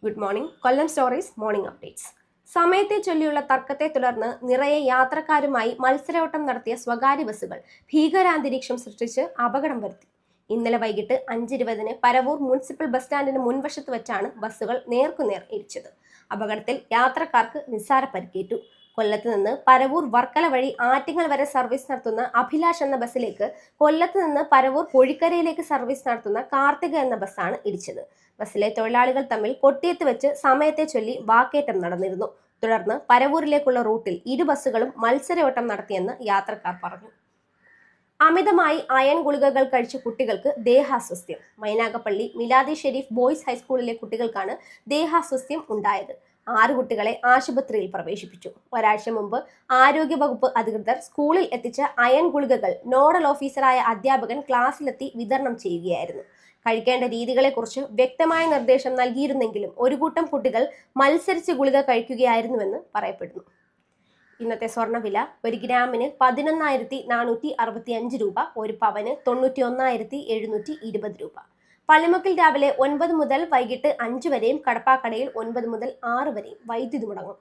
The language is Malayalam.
Good morning. Kollam stories morning updates. സമയത്തെ ചൊല്ലിയുള്ള തർക്കത്തെ തുടർന്ന് നിറയെ യാത്രക്കാരുമായി മത്സരയോട്ടം നടത്തിയ സ്വകാര്യ ബസ്സുകൾ ഭീകരാന്തരീക്ഷം സൃഷ്ടിച്ച് അപകടം വരുത്തി. ഇന്നലെ വൈകിട്ട് 5:20 പരവൂർ മുനിസിപ്പൽ ബസ് സ്റ്റാൻഡിന് മുൻവശത്ത് വെച്ചാണ് ബസ്സുകൾ നേർക്കുനേർ ഇടിച്ചത്. അപകടത്തിൽ യാത്രക്കാർക്ക് നിസ്സാര പരിക്കേറ്റു. കൊല്ലത്ത് നിന്ന് പരവൂർ വർക്കല വഴി ആറ്റിങ്ങൽ വരെ സർവീസ് നടത്തുന്ന അഭിലാഷ് എന്ന ബസ്സിലേക്ക് കൊല്ലത്ത് നിന്ന് പരവൂർ പൊഴിക്കരയിലേക്ക് സർവീസ് നടത്തുന്ന കാർത്തിക എന്ന ബസ്സാണ് ഇടിച്ചത്. ബസ്സിലെ തൊഴിലാളികൾ തമ്മിൽ കൊട്ടിയത്ത് വെച്ച് സമയത്തെ ചൊല്ലി വാക്കേറ്റം നടന്നിരുന്നു. തുടർന്ന് പരവൂരിലേക്കുള്ള റൂട്ടിൽ ഇരു ബസ്സുകളും മത്സരയോട്ടം നടത്തിയെന്ന് യാത്രക്കാർ പറഞ്ഞു. അമിതമായി അയൺ ഗുളികകൾ കഴിച്ച കുട്ടികൾക്ക് ദേഹാസ്വസ്ഥ്യം. മൈനാഗപ്പള്ളി മിലാദി ഷെരീഫ് ബോയ്സ് ഹൈസ്കൂളിലെ കുട്ടികൾക്കാണ് ദേഹാസ്വസ്ഥ്യം ഉണ്ടായത്. 6 കുട്ടികളെ ആശുപത്രിയിൽ പ്രവേശിപ്പിച്ചു. ഒരാഴ്ച മുമ്പ് ആരോഗ്യവകുപ്പ് അധികൃതർ സ്കൂളിൽ എത്തിച്ച അയൺ ഗുളികകൾ നോഡൽ ഓഫീസറായ അധ്യാപകൻ ക്ലാസ്സിലെത്തി വിതരണം ചെയ്യുകയായിരുന്നു. കഴിക്കേണ്ട രീതികളെക്കുറിച്ച് വ്യക്തമായ നിർദ്ദേശം നൽകിയിരുന്നെങ്കിലും ഒരു കൂട്ടം കുട്ടികൾ മത്സരിച്ച് ഗുളിക കഴിക്കുകയായിരുന്നുവെന്ന് പറയപ്പെടുന്നു. ഇന്നത്തെ സ്വർണ്ണവില 1 ഗ്രാമിന് 11,465 രൂപ, 1 പവന് 91,720 രൂപ. പള്ളിമുക്കിൽ രാവിലെ 9 മുതൽ വൈകിട്ട് 5 വരെയും കടപ്പാക്കടയിൽ 9 മുതൽ 6 വരെയും വൈദ്യുതി മുടങ്ങും.